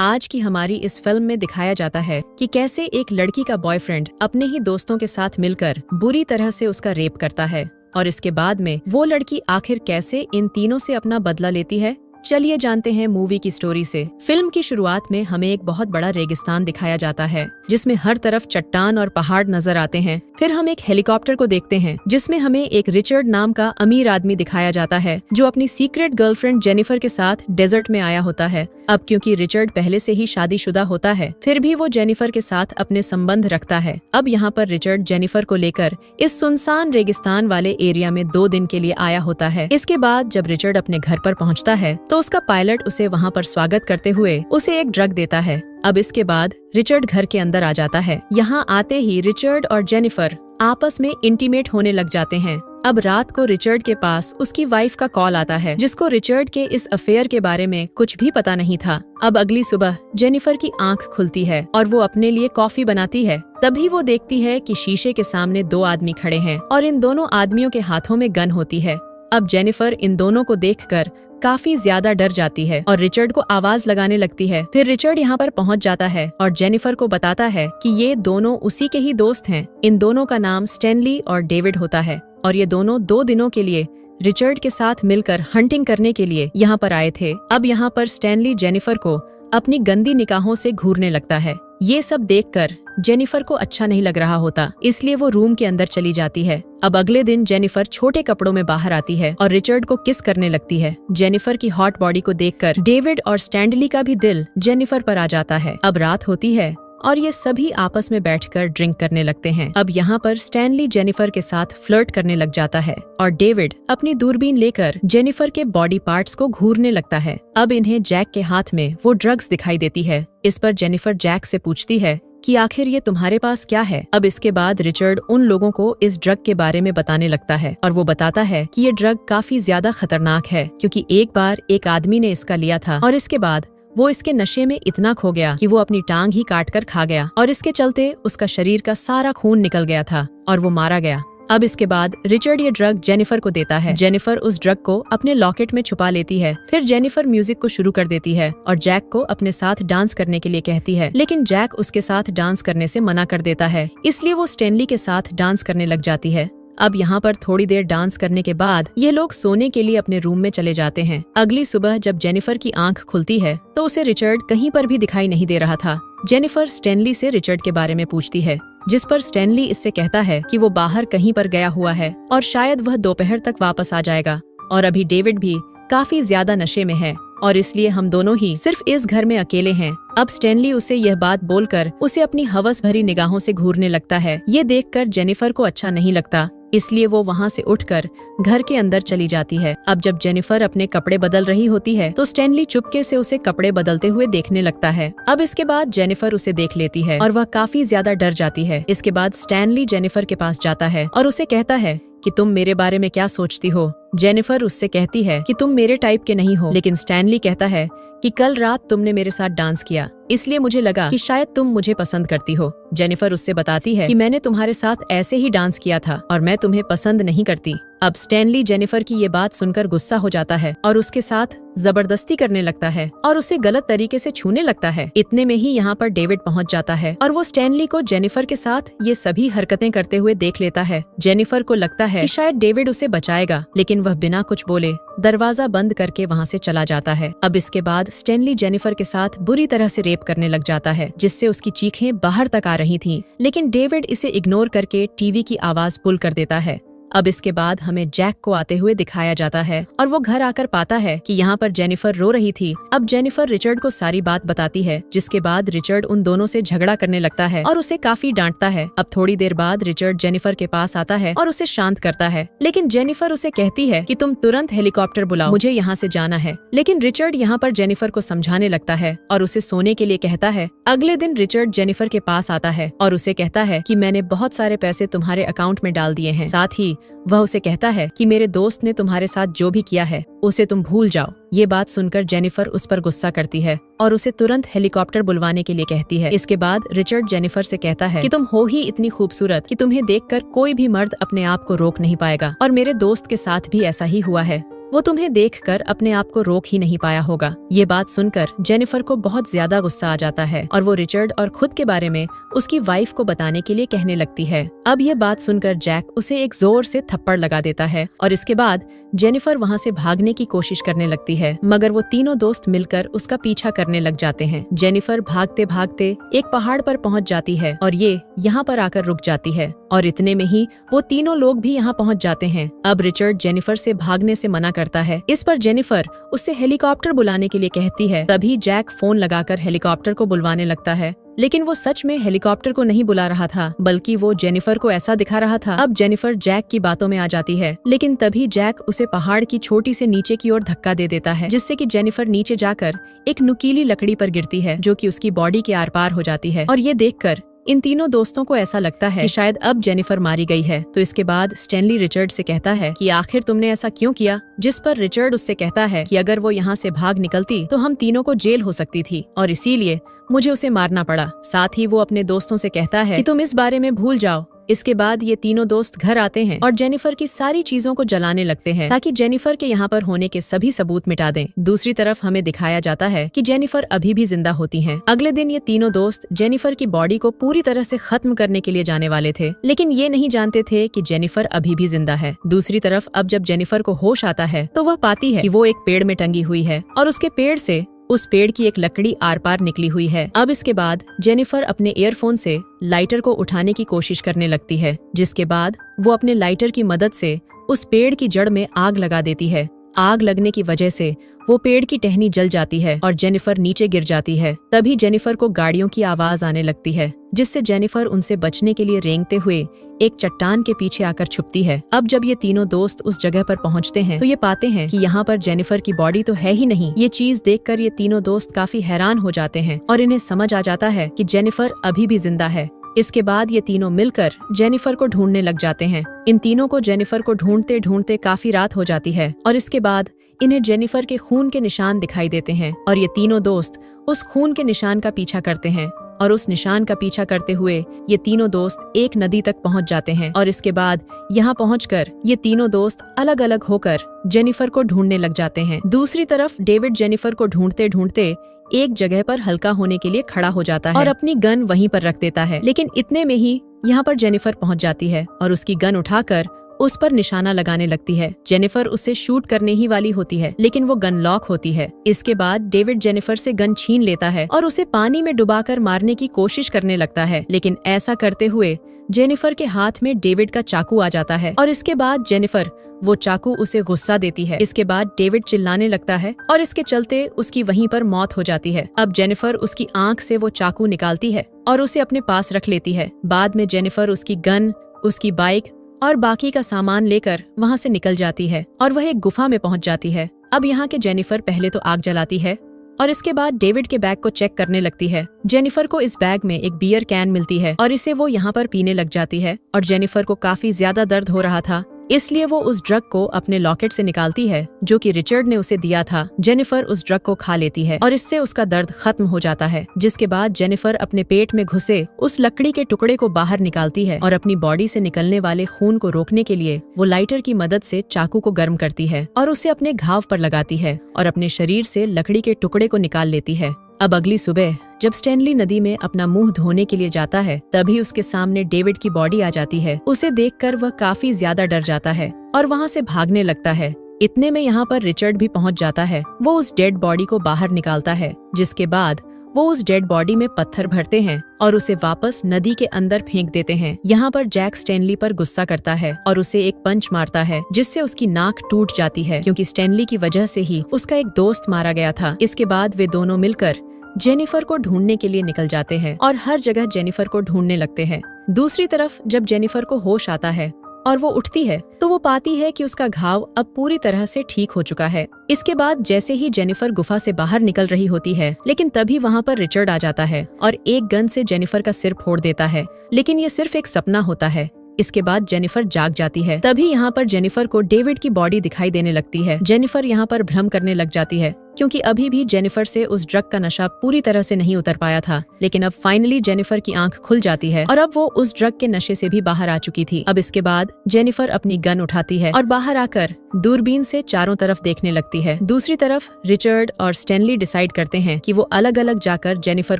आज की हमारी इस फिल्म में दिखाया जाता है कि कैसे एक लड़की का बॉयफ्रेंड अपने ही दोस्तों के साथ मिलकर बुरी तरह से उसका रेप करता है और इसके बाद में वो लड़की आखिर कैसे इन तीनों से अपना बदला लेती है। चलिए जानते हैं मूवी की स्टोरी से। फिल्म की शुरुआत में हमें एक बहुत बड़ा रेगिस्तान दिखाया जाता है जिसमें हर तरफ चट्टान और पहाड़ नजर आते हैं। फिर हम एक हेलीकॉप्टर को देखते हैं जिसमें हमें एक रिचर्ड नाम का अमीर आदमी दिखाया जाता है जो अपनी सीक्रेट गर्लफ्रेंड जेनिफर के साथ डेजर्ट में आया होता है। अब क्योंकि रिचर्ड पहले से ही शादीशुदा होता है फिर भी वो जेनिफर के साथ अपने संबंध रखता है। अब यहाँ पर रिचर्ड जेनिफर को लेकर इस सुनसान रेगिस्तान वाले एरिया में 2 दिन के लिए आया होता है। इसके बाद जब रिचर्ड अपने घर पर पहुँचता है तो उसका पायलट उसे वहाँ पर स्वागत करते हुए उसे एक ड्रग देता है। अब इसके बाद रिचर्ड घर के अंदर आ जाता है। यहाँ आते ही रिचर्ड और जेनिफर आपस में इंटीमेट होने लग जाते हैं। अब रात को रिचर्ड के पास उसकी वाइफ का कॉल आता है जिसको रिचर्ड के इस अफेयर के बारे में कुछ भी पता नहीं था। अब अगली सुबह जेनिफर की आंख खुलती है और वो अपने लिए कॉफी बनाती है। तभी वो देखती है कि शीशे के सामने 2 आदमी खड़े हैं और इन दोनों आदमियों के हाथों में गन होती है। अब जेनिफर इन दोनों को देखकर काफी ज्यादा डर जाती है और रिचर्ड को आवाज लगाने लगती है। फिर रिचर्ड यहाँ पर पहुँच जाता है और जेनिफर को बताता है कि ये दोनों उसी के ही दोस्त हैं। इन दोनों का नाम स्टैनली और डेविड होता है और ये दोनों 2 दिनों के लिए रिचर्ड के साथ मिलकर हंटिंग करने के लिए यहाँ पर आए थे। अब यहाँ पर स्टैनली जेनिफर को अपनी गंदी निगाहों से घूरने लगता है। ये सब देखकर जेनिफर को अच्छा नहीं लग रहा होता, इसलिए वो रूम के अंदर चली जाती है। अब अगले दिन जेनिफर छोटे कपड़ों में बाहर आती है और रिचर्ड को किस करने लगती है। जेनिफर की हॉट बॉडी को देखकर डेविड और स्टैनली का भी दिल जेनिफर पर आ जाता है। अब रात होती है और ये सभी आपस में बैठकर ड्रिंक करने लगते हैं। अब यहाँ पर स्टैनली जेनिफर के साथ फ्लर्ट करने लग जाता है और डेविड अपनी दूरबीन लेकर जेनिफर के बॉडी पार्ट्स को घूरने लगता है। अब इन्हें जैक के हाथ में वो ड्रग्स दिखाई देती है। इस पर जेनिफर जैक से पूछती है कि आखिर ये तुम्हारे पास क्या है। अब इसके बाद रिचर्ड उन लोगों को इस ड्रग के बारे में बताने लगता है और वो बताता है कि ये ड्रग काफी ज्यादा खतरनाक है क्योंकि एक बार एक आदमी ने इसका लिया था और इसके बाद वो इसके नशे में इतना खो गया कि वो अपनी टांग ही काट कर खा गया और इसके चलते उसका शरीर का सारा खून निकल गया था और वो मारा गया। अब इसके बाद रिचर्ड ये ड्रग जेनिफर को देता है। जेनिफर उस ड्रग को अपने लॉकेट में छुपा लेती है। फिर जेनिफर म्यूजिक को शुरू कर देती है और जैक को अपने साथ डांस करने के लिए कहती है, लेकिन जैक उसके साथ डांस करने से मना कर देता है, इसलिए वो स्टैनली के साथ डांस करने लग जाती है। अब यहाँ पर थोड़ी देर डांस करने के बाद ये लोग सोने के लिए अपने रूम में चले जाते हैं। अगली सुबह जब जेनिफर की आंख खुलती है तो उसे रिचर्ड कहीं पर भी दिखाई नहीं दे रहा था। जेनिफर स्टैनली से रिचर्ड के बारे में पूछती है जिस पर स्टैनली इससे कहता है कि वो बाहर कहीं पर गया हुआ है और शायद वह दोपहर तक वापस आ जाएगा और अभी डेविड भी काफी ज्यादा नशे में है और इसलिए हम दोनों ही सिर्फ इस घर में अकेले हैं। अब स्टैनली उसे यह बात बोलकर उसे अपनी हवस भरी निगाहों से घूरने लगता है। ये देखकर जेनिफर को अच्छा नहीं लगता, इसलिए वो वहाँ से उठकर घर के अंदर चली जाती है। अब जब जेनिफर अपने कपड़े बदल रही होती है तो स्टैनली चुपके से उसे कपड़े बदलते हुए देखने लगता है। अब इसके बाद जेनिफर उसे देख लेती है और वह काफी ज्यादा डर जाती है। इसके बाद स्टैनली जेनिफर के पास जाता है और उसे कहता है कि तुम मेरे बारे में क्या सोचती हो। जेनिफर उससे कहती है कि तुम मेरे टाइप के नहीं हो, लेकिन स्टैनली कहता है कि कल रात तुमने मेरे साथ डांस किया इसलिए मुझे लगा कि शायद तुम मुझे पसंद करती हो। जेनिफर उससे बताती है कि मैंने तुम्हारे साथ ऐसे ही डांस किया था और मैं तुम्हें पसंद नहीं करती। अब स्टैनली जेनिफर की ये बात सुनकर गुस्सा हो जाता है और उसके साथ जबरदस्ती करने लगता है और उसे गलत तरीके से छूने लगता है। इतने में ही यहाँ पर डेविड पहुँच जाता है और वो स्टैनली को जेनिफर के साथ ये सभी हरकतें करते हुए देख लेता है। जेनिफर को लगता है कि शायद डेविड उसे बचाएगा, लेकिन वह बिना कुछ बोले दरवाजा बंद करके वहाँ से चला जाता है। अब इसके बाद स्टैनली जेनिफर के साथ बुरी तरह से रेप करने लग जाता है जिससे उसकी चीखें बाहर तक आ रही थीं, लेकिन डेविड इसे इग्नोर करके टीवी की आवाज पुल कर देता है। अब इसके बाद हमें जैक को आते हुए दिखाया जाता है और वो घर आकर पाता है कि यहाँ पर जेनिफर रो रही थी। अब जेनिफर रिचर्ड को सारी बात बताती है जिसके बाद रिचर्ड उन दोनों से झगड़ा करने लगता है और उसे काफी डांटता है। अब थोड़ी देर बाद रिचर्ड जेनिफर के पास आता है और उसे शांत करता है, लेकिन जेनिफर उसे कहती है कि तुम तुरंत हेलीकॉप्टर बुलाओ, मुझे यहाँ से जाना है। लेकिन रिचर्ड यहाँ पर जेनिफर को समझाने लगता है और उसे सोने के लिए कहता है। अगले दिन रिचर्ड जेनिफर के पास आता है और उसे कहता है कि मैंने बहुत सारे पैसे तुम्हारे अकाउंट में डाल दिए हैं। साथ ही वह उसे कहता है कि मेरे दोस्त ने तुम्हारे साथ जो भी किया है उसे तुम भूल जाओ। ये बात सुनकर जेनिफर उस पर गुस्सा करती है और उसे तुरंत हेलीकॉप्टर बुलवाने के लिए कहती है। इसके बाद रिचर्ड जेनिफर से कहता है कि तुम हो ही इतनी खूबसूरत कि तुम्हें देखकर कोई भी मर्द अपने आप को रोक नहीं पाएगा और मेरे दोस्त के साथ भी ऐसा ही हुआ है। वो तुम्हें देखकर अपने आप को रोक ही नहीं पाया होगा। ये बात सुनकर जेनिफर को बहुत ज्यादा गुस्सा आ जाता है और वो रिचर्ड और खुद के बारे में उसकी वाइफ को बताने के लिए कहने लगती है। अब ये बात सुनकर जैक उसे एक जोर से थप्पड़ लगा देता है और इसके बाद जेनिफर वहाँ से भागने की कोशिश करने लगती है, मगर वो तीनों दोस्त मिलकर उसका पीछा करने लग जाते हैं। जेनिफर भागते भागते एक पहाड़ पर पहुँच जाती है और ये यहाँ पर आकर रुक जाती है और इतने में ही वो तीनों लोग भी यहाँ पहुँच जाते हैं। अब रिचर्ड जेनिफर से भागने से मना करता है। इस पर जेनिफर उससे हेलीकॉप्टर बुलाने के लिए कहती है। तभी जैक फोन लगाकर हेलीकॉप्टर को बुलवाने लगता है, लेकिन वो सच में हेलीकॉप्टर को नहीं बुला रहा था, बल्कि वो जेनिफर को ऐसा दिखा रहा था। अब जेनिफर जैक की बातों में आ जाती है, लेकिन तभी जैक उसे पहाड़ की छोटी से नीचे की ओर धक्का दे देता है, जिससे कि जेनिफर नीचे जाकर एक नुकीली लकड़ी पर गिरती है, जो कि उसकी बॉडी के आर पार हो जाती है। और ये देखकर इन तीनों दोस्तों को ऐसा लगता है कि शायद अब जेनिफर मारी गई है। तो इसके बाद स्टैनली रिचर्ड से कहता है कि आखिर तुमने ऐसा क्यों किया, जिस पर रिचर्ड उससे कहता है कि अगर वो यहाँ से भाग निकलती तो हम तीनों को जेल हो सकती थी और इसीलिए मुझे उसे मारना पड़ा। साथ ही वो अपने दोस्तों से कहता है कि तुम इस बारे में भूल जाओ। इसके बाद ये तीनों दोस्त घर आते हैं और जेनिफर की सारी चीजों को जलाने लगते हैं, ताकि जेनिफर के यहाँ पर होने के सभी सबूत मिटा दें। दूसरी तरफ हमें दिखाया जाता है कि जेनिफर अभी भी जिंदा होती हैं। अगले दिन ये तीनों दोस्त जेनिफर की बॉडी को पूरी तरह से खत्म करने के लिए जाने वाले थे, लेकिन ये नहीं जानते थे कि जेनिफर अभी भी जिंदा है। दूसरी तरफ अब जब जेनिफर को होश आता है तो वह पाती है कि वो एक पेड़ में टंगी हुई है और उसके पेड़ से उस पेड़ की एक लकड़ी आर पार निकली हुई है। अब इसके बाद जेनिफर अपने ईयरफोन से लाइटर को उठाने की कोशिश करने लगती है, जिसके बाद वो अपने लाइटर की मदद से उस पेड़ की जड़ में आग लगा देती है। आग लगने की वजह से वो पेड़ की टहनी जल जाती है और जेनिफर नीचे गिर जाती है। तभी जेनिफर को गाड़ियों की आवाज आने लगती है, जिससे जेनिफर उनसे बचने के लिए रेंगते हुए एक चट्टान के पीछे आकर छुपती है। अब जब ये तीनों दोस्त उस जगह पर पहुंचते हैं तो ये पाते हैं कि यहाँ पर जेनिफर की बॉडी तो है ही नहीं। ये चीज देखकर ये तीनों दोस्त काफी हैरान हो जाते हैं और इन्हें समझ आ जाता है कि जेनिफर अभी भी जिंदा है। इसके बाद ये तीनों मिलकर जेनिफर को ढूंढने लग जाते हैं। इन तीनों को जेनिफर को ढूंढते ढूंढते काफी रात हो जाती है और इसके बाद इन्हें जेनिफर के खून के निशान दिखाई देते हैं और ये तीनों दोस्त उस खून के निशान का पीछा करते हैं और उस निशान का पीछा करते हुए ये तीनों दोस्त एक नदी तक पहुंच जाते हैं और इसके बाद यहाँ पहुंचकर ये तीनों दोस्त अलग अलग होकर जेनिफर को ढूंढने लग जाते हैं। दूसरी तरफ डेविड जेनिफर को ढूंढते ढूंढते एक जगह पर हल्का होने के लिए खड़ा हो जाता है और अपनी गन वहीं पर रख देता है, लेकिन इतने में ही यहाँ पर जेनिफर पहुंच जाती है और उसकी गन उठाकर उस पर निशाना लगाने लगती है। जेनिफर उससे शूट करने ही वाली होती है, लेकिन वो गन लॉक होती है। इसके बाद डेविड जेनिफर से गन छीन लेता है और उसे पानी में डुबाकर मारने की कोशिश करने लगता है, लेकिन ऐसा करते हुए जेनिफर के हाथ में डेविड का चाकू आ जाता है और इसके बाद जेनिफर वो चाकू उसे गुस्सा देती है। इसके बाद डेविड चिल्लाने लगता है और इसके चलते उसकी वहीं पर मौत हो जाती है। अब जेनिफर उसकी आंख से वो चाकू निकालती है और उसे अपने पास रख लेती है। बाद में जेनिफर उसकी गन, उसकी बाइक और बाकी का सामान लेकर वहाँ से निकल जाती है और वह एक गुफा में पहुँच जाती है। अब यहाँ के जेनिफर पहले तो आग जलाती है और इसके बाद डेविड के बैग को चेक करने लगती है। जेनिफर को इस बैग में एक बियर कैन मिलती है और इसे वो यहाँ पर पीने लग जाती है और जेनिफर को काफी ज्यादा दर्द हो रहा था, इसलिए वो उस ड्रग को अपने लॉकेट से निकालती है जो कि रिचर्ड ने उसे दिया था। जेनिफर उस ड्रग को खा लेती है और इससे उसका दर्द खत्म हो जाता है, जिसके बाद जेनिफर अपने पेट में घुसे उस लकड़ी के टुकड़े को बाहर निकालती है और अपनी बॉडी से निकलने वाले खून को रोकने के लिए वो लाइटर की मदद से चाकू को गर्म करती है और उसे अपने घाव पर लगाती है और अपने शरीर से लकड़ी के टुकड़े को निकाल लेती है। अब अगली सुबह जब स्टैनली नदी में अपना मुंह धोने के लिए जाता है, तभी उसके सामने डेविड की बॉडी आ जाती है। उसे देखकर वह काफी ज्यादा डर जाता है और वहाँ से भागने लगता है। इतने में यहाँ पर रिचर्ड भी पहुँच जाता है। वो उस डेड बॉडी को बाहर निकालता है, जिसके बाद वो उस डेड बॉडी में पत्थर भरते हैं और उसे वापस नदी के अंदर फेंक देते हैं। यहाँ पर जैक स्टैनली पर गुस्सा करता है और उसे एक पंच मारता है, जिससे उसकी नाक टूट जाती है, क्योंकि स्टैनली की वजह से ही उसका एक दोस्त मारा गया था। इसके बाद वे दोनों मिलकर जेनिफर को ढूंढने के लिए निकल जाते हैं और हर जगह जेनिफर को ढूंढने लगते हैं। दूसरी तरफ जब जेनिफर को होश आता है और वो उठती है तो वो पाती है कि उसका घाव अब पूरी तरह से ठीक हो चुका है। इसके बाद जैसे ही जेनिफर गुफा से बाहर निकल रही होती है, लेकिन तभी वहाँ पर रिचर्ड आ जाता है और एक गन से जेनिफर का सिर फोड़ देता है, लेकिन ये सिर्फ एक सपना होता है। इसके बाद जेनिफर जाग जाती है। तभी यहाँ पर जेनिफर को डेविड की बॉडी दिखाई देने लगती है। जेनिफर यहाँ पर भ्रम करने लग जाती है क्योंकि अभी भी जेनिफर से उस ड्रग का नशा पूरी तरह से नहीं उतर पाया था। लेकिन अब फाइनली जेनिफर की आंख खुल जाती है और अब वो उस ड्रग के नशे से भी बाहर आ चुकी थी। अब इसके बाद जेनिफर अपनी गन उठाती है और बाहर आकर दूरबीन से चारों तरफ देखने लगती है। दूसरी तरफ रिचर्ड और स्टैनली डिसाइड करते हैं कि वो अलग अलग जाकर जेनिफर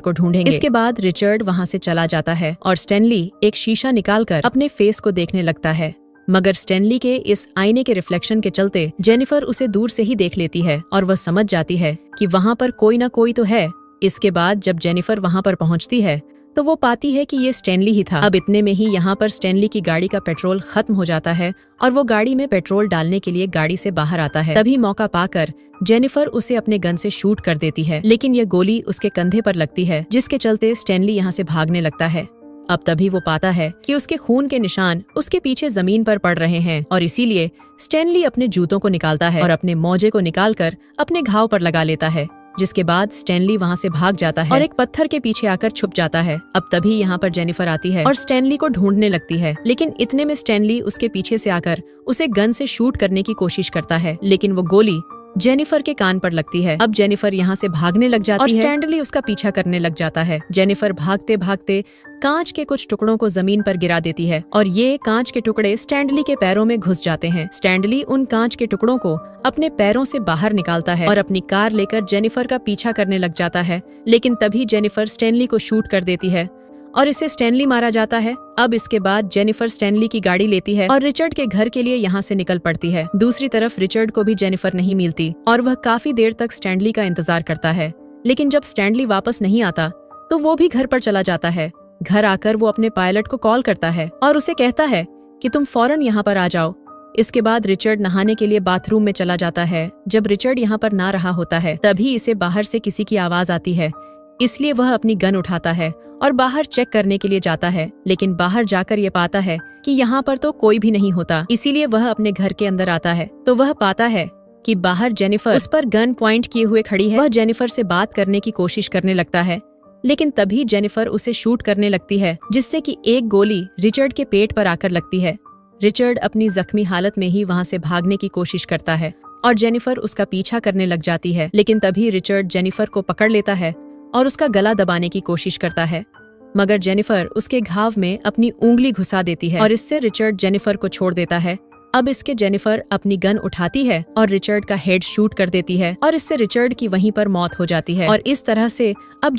को ढूंढेंगे। इसके बाद रिचर्ड वहाँ से चला जाता है और स्टैनली एक शीशा निकालकर अपने फेस को देखने लगता है। मगर स्टैनली के इस आईने के रिफ्लेक्शन के चलते जेनिफर उसे दूर से ही देख लेती है और वह समझ जाती है कि वहाँ पर कोई ना कोई तो है। इसके बाद जब जेनिफर वहाँ पर पहुँचती है तो वो पाती है कि ये स्टैनली ही था। अब इतने में ही यहाँ पर स्टैनली की गाड़ी का पेट्रोल खत्म हो जाता है और वो गाड़ी में पेट्रोल डालने के लिए गाड़ी से बाहर आता है। तभी मौका पाकर जेनिफर उसे अपने गन से शूट कर देती है, लेकिन ये गोली उसके कंधे पर लगती है, जिसके चलते स्टैनली यहाँ से भागने लगता है। अब तभी वो पाता है कि उसके खून के निशान उसके पीछे जमीन पर पड़ रहे हैं और इसीलिए स्टैनली अपने जूतों को निकालता है और अपने मोजे को निकालकर अपने घाव पर लगा लेता है, जिसके बाद स्टैनली वहाँ से भाग जाता है और एक पत्थर के पीछे आकर छुप जाता है। अब तभी यहाँ पर जेनिफर आती है और स्टैनली को ढूंढने लगती है, लेकिन इतने में स्टैनली उसके पीछे से आकर उसे गन से शूट करने की कोशिश करता है, लेकिन वो गोली जेनिफर के कान पर लगती है। अब जेनिफर यहाँ से भागने लग जाती है और स्टैनली उसका पीछा करने लग जाता है। जेनिफर भागते भागते कांच के कुछ टुकड़ों को जमीन पर गिरा देती है और ये कांच के टुकड़े स्टैनली के पैरों में घुस जाते हैं। स्टैनली उन कांच के टुकड़ों को अपने पैरों से बाहर निकालता है और अपनी कार लेकर जेनिफर का पीछा करने लग जाता है, लेकिन तभी जेनिफर स्टैनली को शूट कर देती है और इसे स्टैनली मारा जाता है। अब इसके बाद जेनिफर स्टैनली की गाड़ी लेती है और रिचर्ड के घर के लिए यहाँ से निकल पड़ती है। दूसरी तरफ रिचर्ड को भी जेनिफर नहीं मिलती और वह काफी देर तक स्टैनली का इंतजार करता है, लेकिन जब स्टैनली वापस नहीं आता तो वो भी घर पर चला जाता है। घर आकर वो अपने पायलट को कॉल करता है और उसे कहता है कि तुम फौरन यहाँ पर आ जाओ। इसके बाद रिचर्ड नहाने के लिए बाथरूम में चला जाता है। जब रिचर्ड यहाँ पर ना रहा होता है तभी इसे बाहर से किसी की आवाज आती है, इसलिए वह अपनी गन उठाता है और बाहर चेक करने के लिए जाता है, लेकिन बाहर जाकर ये पाता है कि यहाँ पर तो कोई भी नहीं होता। इसीलिए वह अपने घर के अंदर आता है तो वह पाता है कि बाहर जेनिफर उस पर गन पॉइंट किए हुए खड़ी है। वह जेनिफर से बात करने की कोशिश करने लगता है, लेकिन तभी जेनिफर उसे शूट करने लगती है, जिससे कि एक गोली रिचर्ड के पेट पर आकर लगती है। रिचर्ड अपनी जख्मी हालत में ही वहाँ से भागने की कोशिश करता है और जेनिफर उसका पीछा करने लग जाती है, लेकिन तभी रिचर्ड जेनिफर को पकड़ लेता है और उसका गला दबाने की कोशिश करता है, मगर जेनिफर उसके घाव में अपनी उंगली घुसा देती है और इससे रिचर्ड जेनिफर को छोड़ देता है। अब इसके जेनिफर अपनी गन उठाती है और रिचर्ड का हेड शूट कर देती है और इससे रिचर्ड की वहीं पर मौत हो जाती है और इस तरह से अब